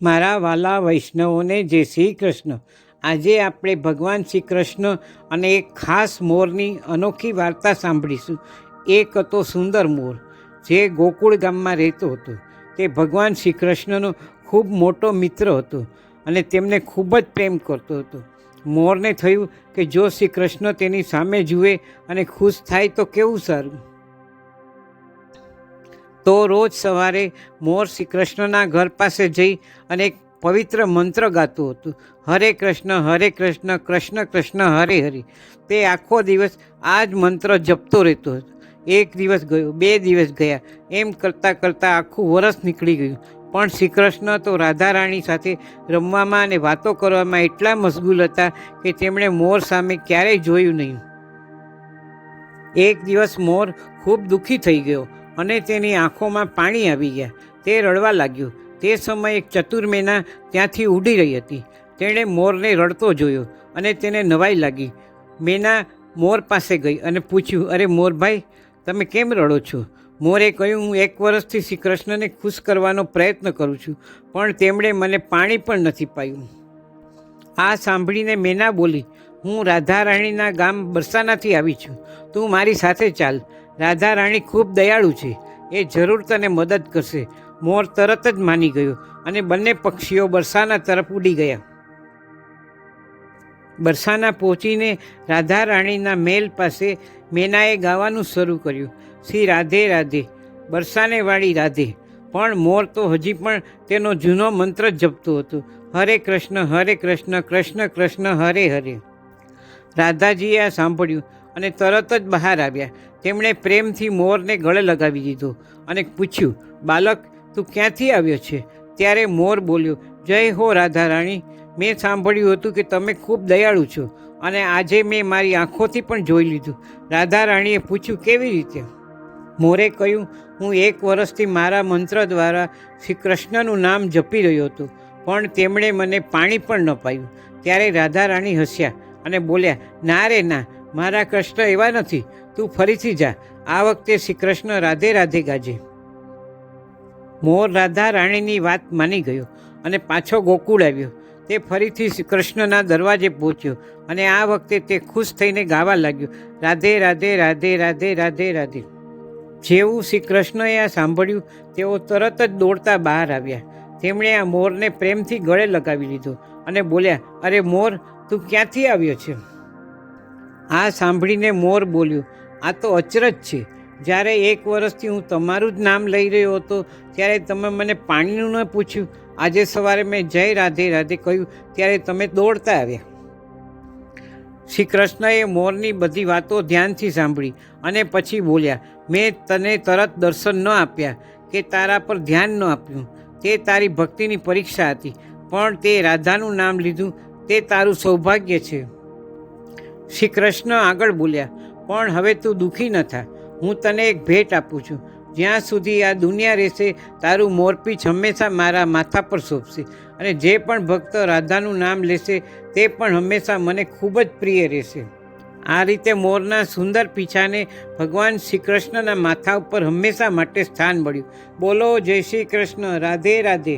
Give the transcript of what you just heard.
મારા વાલા વૈષ્ણવોને જય શ્રી કૃષ્ણ. આજે આપણે ભગવાન શ્રી કૃષ્ણ અને એક ખાસ મોરની અનોખી વાર્તા સાંભળીશું. એક હતો સુંદર મોર જે ગોકુળ ગામમાં રહેતો હતો. તે ભગવાન શ્રી કૃષ્ણનો ખૂબ મોટો મિત્ર હતો અને તેમને ખૂબ જ પ્રેમ કરતો હતો. મોરને થયું કે જો શ્રી કૃષ્ણ તેની સામે જુએ અને ખુશ થાય તો કેવું સારું. તો રોજ સવારે મોર શ્રી કૃષ્ણના ઘર પાસે જઈ અને એક પવિત્ર મંત્ર ગાતો હતો. હરે કૃષ્ણ કૃષ્ણ કૃષ્ણ હરે હરે. તે આખો દિવસ આ જ મંત્ર જપતો રહેતો હતો. એક દિવસ ગયો, 2 દિવસ ગયા, એમ કરતાં કરતાં આખું વરસ નીકળી ગયું. પણ શ્રી કૃષ્ણ તો રાધા રાણી સાથે રમવામાં અને વાતો કરવામાં એટલા મશગુલ હતા કે તેમણે મોર સામે ક્યારેય જોયું નહીં. એક દિવસ મોર ખૂબ દુઃખી થઈ ગયો અને તેની આંખોમાં પાણી આવી ગયા. તે રડવા લાગ્યો. તે સમયે એક ચતુર મેના ત્યાંથી ઉડી રહી હતી. તેણે મોરને રડતો જોયો અને તેને નવાઈ લાગી. મેના મોર પાસે ગઈ અને પૂછ્યું, અરે મોરભાઈ, તમે કેમ રડો છો? મોરે કહ્યું, હું 1 વર્ષથી શ્રી કૃષ્ણને ખુશ કરવાનો પ્રયત્ન કરું છું, પણ તેમણે મને પાણી પણ નથી પાયું. આ સાંભળીને મેના બોલી, હું રાધા રાણીના ગામ બરસાનાથી આવી છું. તું મારી સાથે ચાલ. રાધા રાણી ખૂબ દયાળુ છે, એ જરૂર તને મદદ કરશે. મોર તરત જ માની ગયો અને બંને પક્ષીઓ બરસાના તરફ ઉડી ગયા. બરસાના પહોંચીને રાધા રાણીના મહેલ પાસે મેનાએ ગાવાનું શરૂ કર્યું, શ્રી રાધે રાધે, બરસાને વાળી રાધે. પણ મોર તો હજી પણ તેનો જૂનો મંત્ર જપતો હતો, હરે કૃષ્ણ કૃષ્ણ કૃષ્ણ હરે હરે. રાધાજીએ આ સાંભળ્યું અને તરત જ બહાર આવ્યા. તેમણે પ્રેમથી મોરને ગળે લગાવી દીધો અને પૂછ્યું, બાલક, તું ક્યાંથી આવ્યો છે? ત્યારે મોર બોલ્યો, જય હો રાધા રાણી, મેં સાંભળ્યું હતું કે તમે ખૂબ દયાળુ છો અને આજે મેં મારી આંખોથી પણ જોઈ લીધું. રાધા રાણીએ પૂછ્યું, કેવી રીતે? મોરે કહ્યું, હું 1 વર્ષથી મારા મંત્ર દ્વારા શ્રી કૃષ્ણનું નામ જપી રહ્યો હતો, પણ તેમણે મને પાણી પણ ન પાયું. ત્યારે રાધા રાણી હસ્યા અને બોલ્યા, ના રે ના, મારા કૃષ્ણ એવા નથી. તું ફરીથી જા. આ વખતે શ્રી કૃષ્ણ રાધે રાધે ગાજે. મોર રાધા રાણીની વાત માની ગયો અને પાછો ગોકુળ આવ્યો. તે ફરીથી શ્રી કૃષ્ણના દરવાજે પહોંચ્યો અને આ વખતે તે ખુશ થઈને ગાવા લાગ્યો, રાધે રાધે રાધે રાધે રાધે રાધે. જેવું શ્રી કૃષ્ણએ આ સાંભળ્યું, તેઓ તરત જ દોડતા બહાર આવ્યા. તેમણે આ મોરને પ્રેમથી ગળે લગાવી લીધો અને બોલ્યા, અરે મોર, તું ક્યાંથી આવ્યો છે? આ સાંભળીને મોર બોલ્યો, આ તો અચરજ છે. જ્યારે 1 વર્ષથી હું તમારું જ નામ લઈ રહ્યો હતો ત્યારે તમે મને પાણીનું ન પૂછ્યું. આજે સવારે મેં જય રાધે રાધે કહ્યું ત્યારે તમે દોડતા આવ્યા. શ્રી કૃષ્ણએ મોરની બધી વાતો ધ્યાનથી સાંભળી અને પછી બોલ્યા, મેં તને તરત દર્શન ન આપ્યા કે તારા પર ધ્યાન ન આપ્યું, તે તારી ભક્તિની પરીક્ષા હતી. પણ તે રાધાનું નામ લીધું, તે તારું સૌભાગ્ય છે. શ્રી કૃષ્ણ આગળ બોલ્યા, પણ હવે તું દુઃખી ન થા. હું તને એક ભેટ આપું છું. જ્યાં સુધી આ દુનિયા રહેશે, તારું મોરપીંછ હંમેશા મારા માથા પર શોભશે અને જે પણ ભક્ત રાધાનું નામ લેશે તે પણ હંમેશા મને ખૂબ જ પ્રિય રહેશે. આ રીતે મોરના સુંદર પીછાને ભગવાન શ્રી કૃષ્ણના માથા ઉપર હંમેશા માટે સ્થાન મળ્યું. બોલો જય શ્રી કૃષ્ણ, રાધે રાધે.